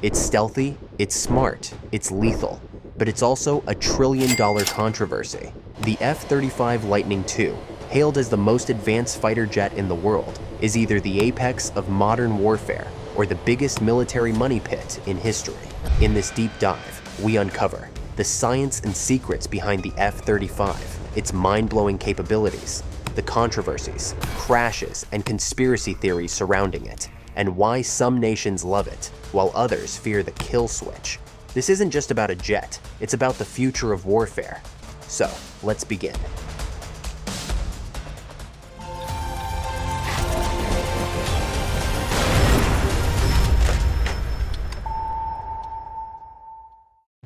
It's stealthy, it's smart, it's lethal, but it's also a trillion-dollar controversy. The F-35 Lightning II, hailed as the most advanced fighter jet in the world, is either the apex of modern warfare or the biggest military money pit in history. In this deep dive, we uncover the science and secrets behind the F-35, its mind-blowing capabilities, the controversies, crashes, and conspiracy theories surrounding it, and why some nations love it, while others fear the kill switch. This isn't just about a jet, it's about the future of warfare. So, let's begin.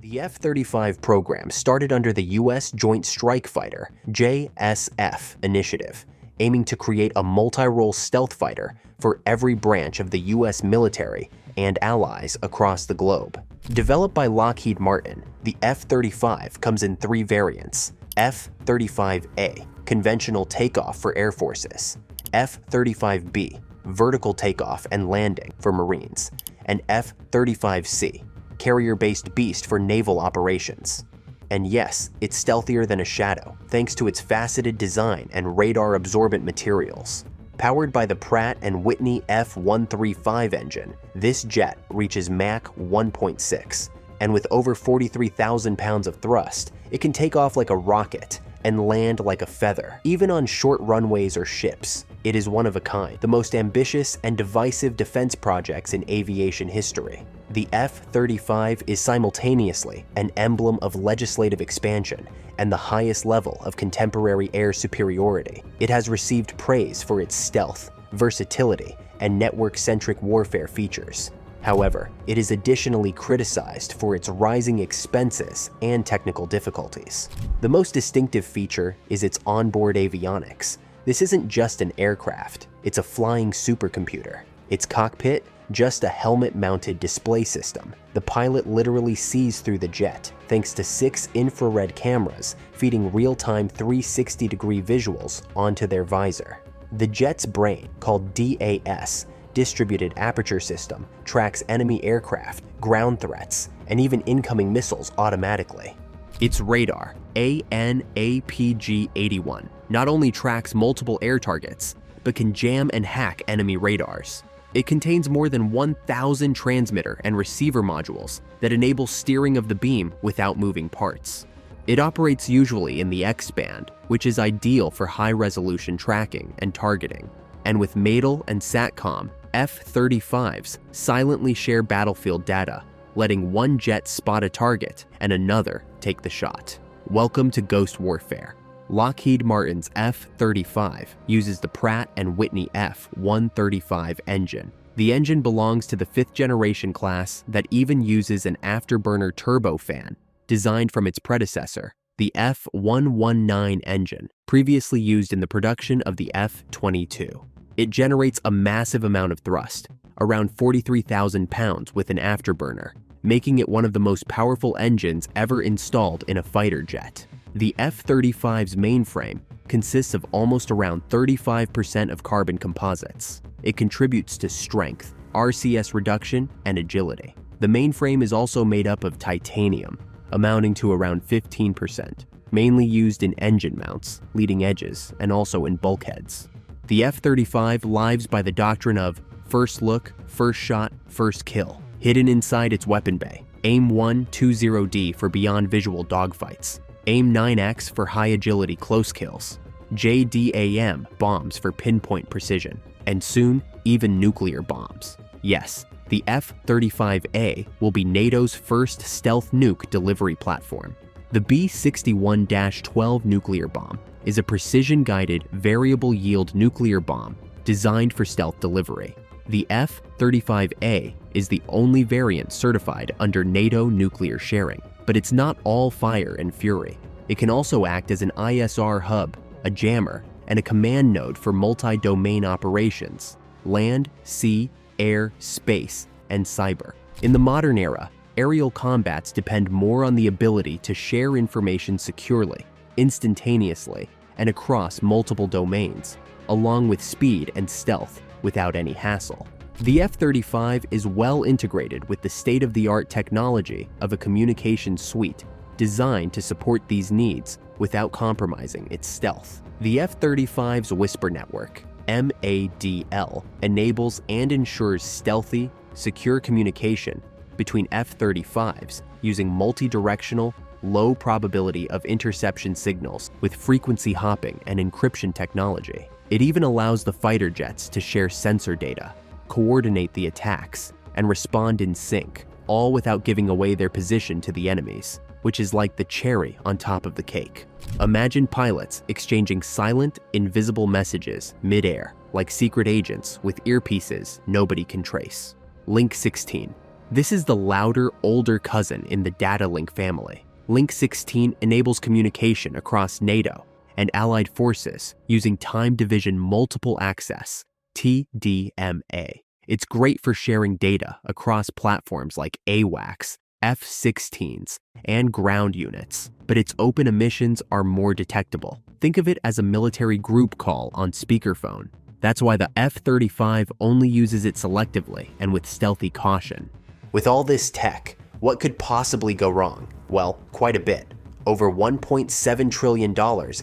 The F-35 program started under the U.S. Joint Strike Fighter (JSF) initiative, aiming to create a multi-role stealth fighter for every branch of the U.S. military and allies across the globe. Developed by Lockheed Martin, the F-35 comes in three variants: F-35A, conventional takeoff for air forces; F-35B, vertical takeoff and landing for Marines; and F-35C, carrier-based beast for naval operations. And yes, it's stealthier than a shadow, thanks to its faceted design and radar-absorbent materials. Powered by the Pratt & Whitney F135 engine, this jet reaches Mach 1.6, and with over 43,000 pounds of thrust, it can take off like a rocket and land like a feather, even on short runways or ships. It is one of a kind, the most ambitious and divisive defense projects in aviation history. The F-35 is simultaneously an emblem of legislative expansion and the highest level of contemporary air superiority. It has received praise for its stealth, versatility, and network-centric warfare features. However, it is additionally criticized for its rising expenses and technical difficulties. The most distinctive feature is its onboard avionics. This isn't just an aircraft, it's a flying supercomputer. Its cockpit, just a helmet-mounted display system. The pilot literally sees through the jet, thanks to 6 infrared cameras feeding real-time 360-degree visuals onto their visor. The jet's brain, called DAS, Distributed Aperture System, tracks enemy aircraft, ground threats, and even incoming missiles automatically. Its radar, AN/APG-81, not only tracks multiple air targets, but can jam and hack enemy radars. It contains more than 1,000 transmitter and receiver modules that enable steering of the beam without moving parts. It operates usually in the X-band, which is ideal for high-resolution tracking and targeting. And with MADL and SATCOM, F-35s silently share battlefield data, letting one jet spot a target and another take the shot. Welcome to Ghost Warfare. Lockheed Martin's F-35 uses the Pratt & Whitney F135 engine. The engine belongs to the 5th generation class that even uses an afterburner turbofan designed from its predecessor, the F119 engine, previously used in the production of the F-22. It generates a massive amount of thrust, around 43,000 pounds with an afterburner, making it one of the most powerful engines ever installed in a fighter jet. The F-35's mainframe consists of almost around 35% of carbon composites. It contributes to strength, RCS reduction, and agility. The mainframe is also made up of titanium, amounting to around 15%, mainly used in engine mounts, leading edges, and also in bulkheads. The F-35 lives by the doctrine of first look, first shot, first kill, hidden inside its weapon bay. AIM-120D for beyond visual dogfights. AIM-9X for high-agility close kills, JDAM bombs for pinpoint precision, and soon, even nuclear bombs. Yes, the F-35A will be NATO's first stealth nuke delivery platform. The B-61-12 nuclear bomb is a precision-guided, variable-yield nuclear bomb designed for stealth delivery. The F-35A is the only variant certified under NATO nuclear sharing. But it's not all fire and fury. It can also act as an ISR hub, a jammer, and a command node for multi-domain operations: land, sea, air, space, and cyber. In the modern era, aerial combats depend more on the ability to share information securely, instantaneously, and across multiple domains, along with speed and stealth without any hassle. The F-35 is well integrated with the state-of-the-art technology of a communications suite designed to support these needs without compromising its stealth. The F-35's Whisper Network, MADL, enables and ensures stealthy, secure communication between F-35s using multi-directional, low probability of interception signals with frequency hopping and encryption technology. It even allows the fighter jets to share sensor data, coordinate the attacks, and respond in sync, all without giving away their position to the enemies, which is like the cherry on top of the cake. Imagine pilots exchanging silent, invisible messages mid-air, like secret agents with earpieces nobody can trace. Link 16. This is the louder, older cousin in the data link family. Link 16 enables communication across NATO and allied forces using time division multiple access, TDMA. It's great for sharing data across platforms like AWACS, F-16s, and ground units, but its open emissions are more detectable. Think of it as a military group call on speakerphone. That's why the F-35 only uses it selectively and with stealthy caution. With all this tech, what could possibly go wrong? Well, quite a bit. Over $1.7 trillion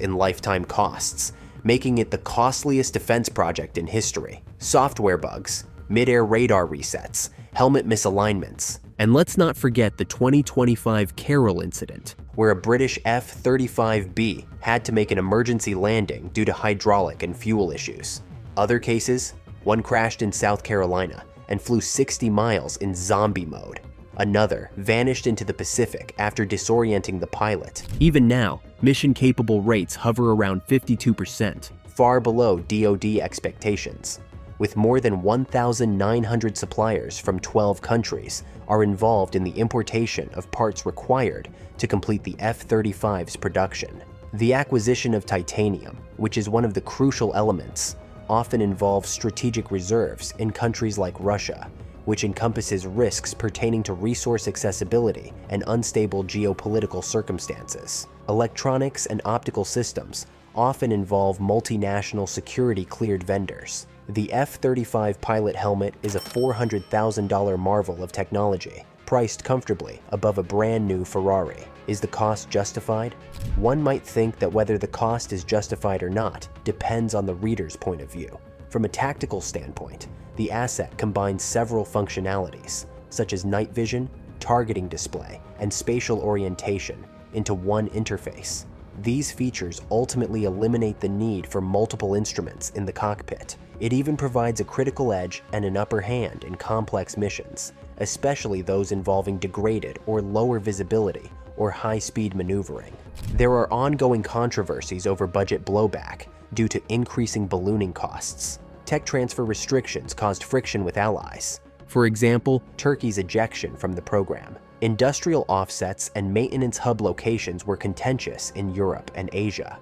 in lifetime costs, making it the costliest defense project in history. Software bugs, mid-air radar resets, helmet misalignments. And let's not forget the 2025 Carroll incident, where a British F-35B had to make an emergency landing due to hydraulic and fuel issues. Other cases, one crashed in South Carolina and flew 60 miles in zombie mode. Another vanished into the Pacific after disorienting the pilot. Even now, mission-capable rates hover around 52%, far below DoD expectations. With more than 1,900 suppliers from 12 countries are involved in the importation of parts required to complete the F-35's production. The acquisition of titanium, which is one of the crucial elements, often involves strategic reserves in countries like Russia, which encompasses risks pertaining to resource accessibility and unstable geopolitical circumstances. Electronics and optical systems often involve multinational security-cleared vendors. The F-35 pilot helmet is a $400,000 marvel of technology, priced comfortably above a brand new Ferrari. Is the cost justified? One might think that whether the cost is justified or not depends on the reader's point of view. From a tactical standpoint, the asset combines several functionalities, such as night vision, targeting display, and spatial orientation, into one interface. These features ultimately eliminate the need for multiple instruments in the cockpit. It even provides a critical edge and an upper hand in complex missions, especially those involving degraded or lower visibility or high-speed maneuvering. There are ongoing controversies over budget blowback due to increasing ballooning costs. Tech transfer restrictions caused friction with allies. For example, Turkey's ejection from the program. Industrial offsets and maintenance hub locations were contentious in Europe and Asia.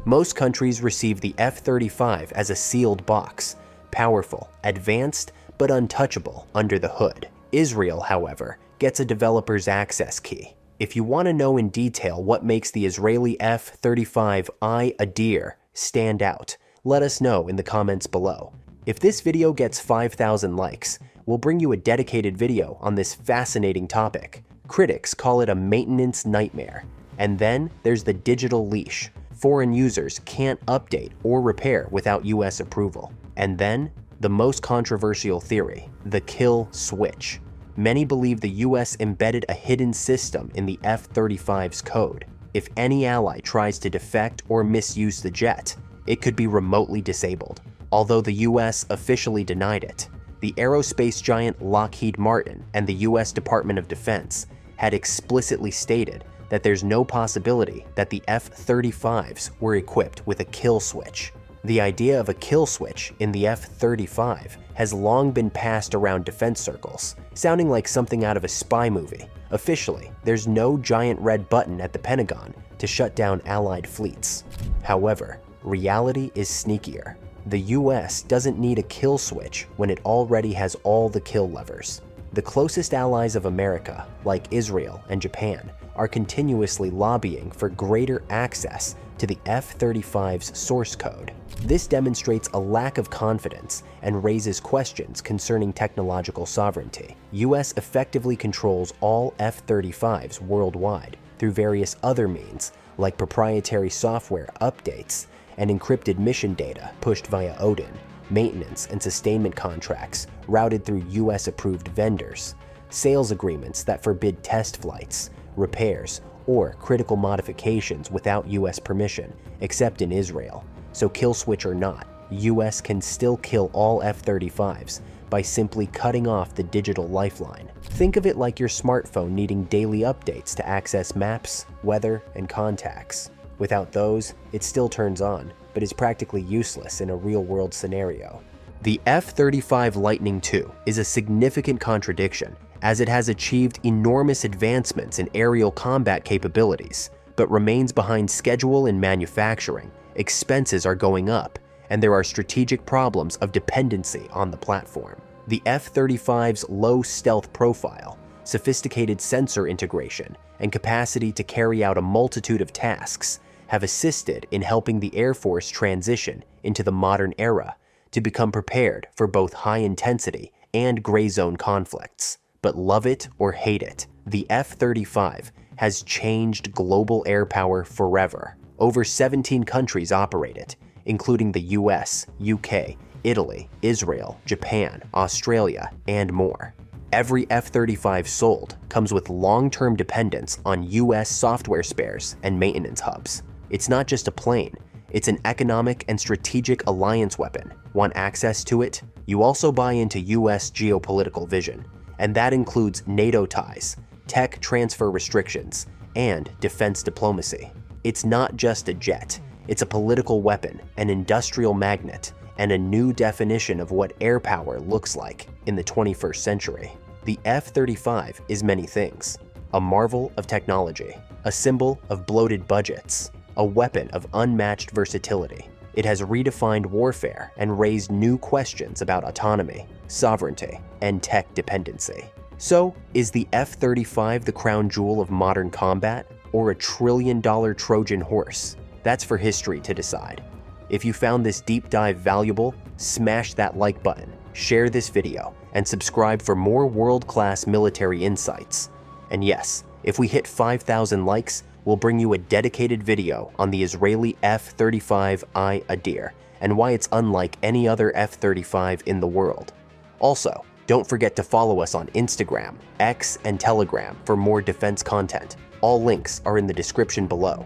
Most countries received the F-35 as a sealed box, powerful, advanced, but untouchable under the hood. Israel, however, gets a developer's access key. If you want to know in detail what makes the Israeli F-35I Adir stand out, let us know in the comments below. If this video gets 5,000 likes, we'll bring you a dedicated video on this fascinating topic. Critics call it a maintenance nightmare. And then there's the digital leash. Foreign users can't update or repair without US approval. And then, the most controversial theory, the kill switch. Many believe the US embedded a hidden system in the F-35's code. If any ally tries to defect or misuse the jet, it could be remotely disabled. Although the US officially denied it, the aerospace giant Lockheed Martin and the US Department of Defense had explicitly stated that there's no possibility that the F-35s were equipped with a kill switch. The idea of a kill switch in the F-35 has long been passed around defense circles, sounding like something out of a spy movie. Officially, there's no giant red button at the Pentagon to shut down Allied fleets. However, reality is sneakier. The US doesn't need a kill switch when it already has all the kill levers. The closest allies of America, like Israel and Japan, are continuously lobbying for greater access to the F-35's source code. This demonstrates a lack of confidence and raises questions concerning technological sovereignty. US effectively controls all F-35s worldwide through various other means like proprietary software updates and encrypted mission data pushed via Odin, maintenance and sustainment contracts routed through US-approved vendors, sales agreements that forbid test flights, repairs, or critical modifications without US permission, except in Israel. So kill switch or not, US can still kill all F-35s by simply cutting off the digital lifeline. Think of it like your smartphone needing daily updates to access maps, weather, and contacts. Without those, it still turns on, but is practically useless in a real-world scenario. The F-35 Lightning II is a significant contradiction, as it has achieved enormous advancements in aerial combat capabilities, but remains behind schedule in manufacturing. Expenses are going up, and there are strategic problems of dependency on the platform. The F-35's low stealth profile, sophisticated sensor integration, and capacity to carry out a multitude of tasks have assisted in helping the Air Force transition into the modern era to become prepared for both high-intensity and gray zone conflicts. But love it or hate it, the F-35 has changed global air power forever. Over 17 countries operate it, including the US, UK, Italy, Israel, Japan, Australia, and more. Every F-35 sold comes with long-term dependence on US software spares and maintenance hubs. It's not just a plane, it's an economic and strategic alliance weapon. Want access to it? You also buy into US geopolitical vision, and that includes NATO ties, tech transfer restrictions, and defense diplomacy. It's not just a jet, it's a political weapon, an industrial magnet, and a new definition of what air power looks like in the 21st century. The F-35 is many things: a marvel of technology, a symbol of bloated budgets, a weapon of unmatched versatility. It has redefined warfare and raised new questions about autonomy, sovereignty, and tech dependency. So, is the F-35 the crown jewel of modern combat, or a trillion-dollar Trojan horse? That's for history to decide. If you found this deep dive valuable, smash that like button, share this video, and subscribe for more world-class military insights. And yes, if we hit 5,000 likes, we'll bring you a dedicated video on the Israeli F-35I Adir and why it's unlike any other F-35 in the world. Also, don't forget to follow us on Instagram, X, and Telegram for more defense content. All links are in the description below.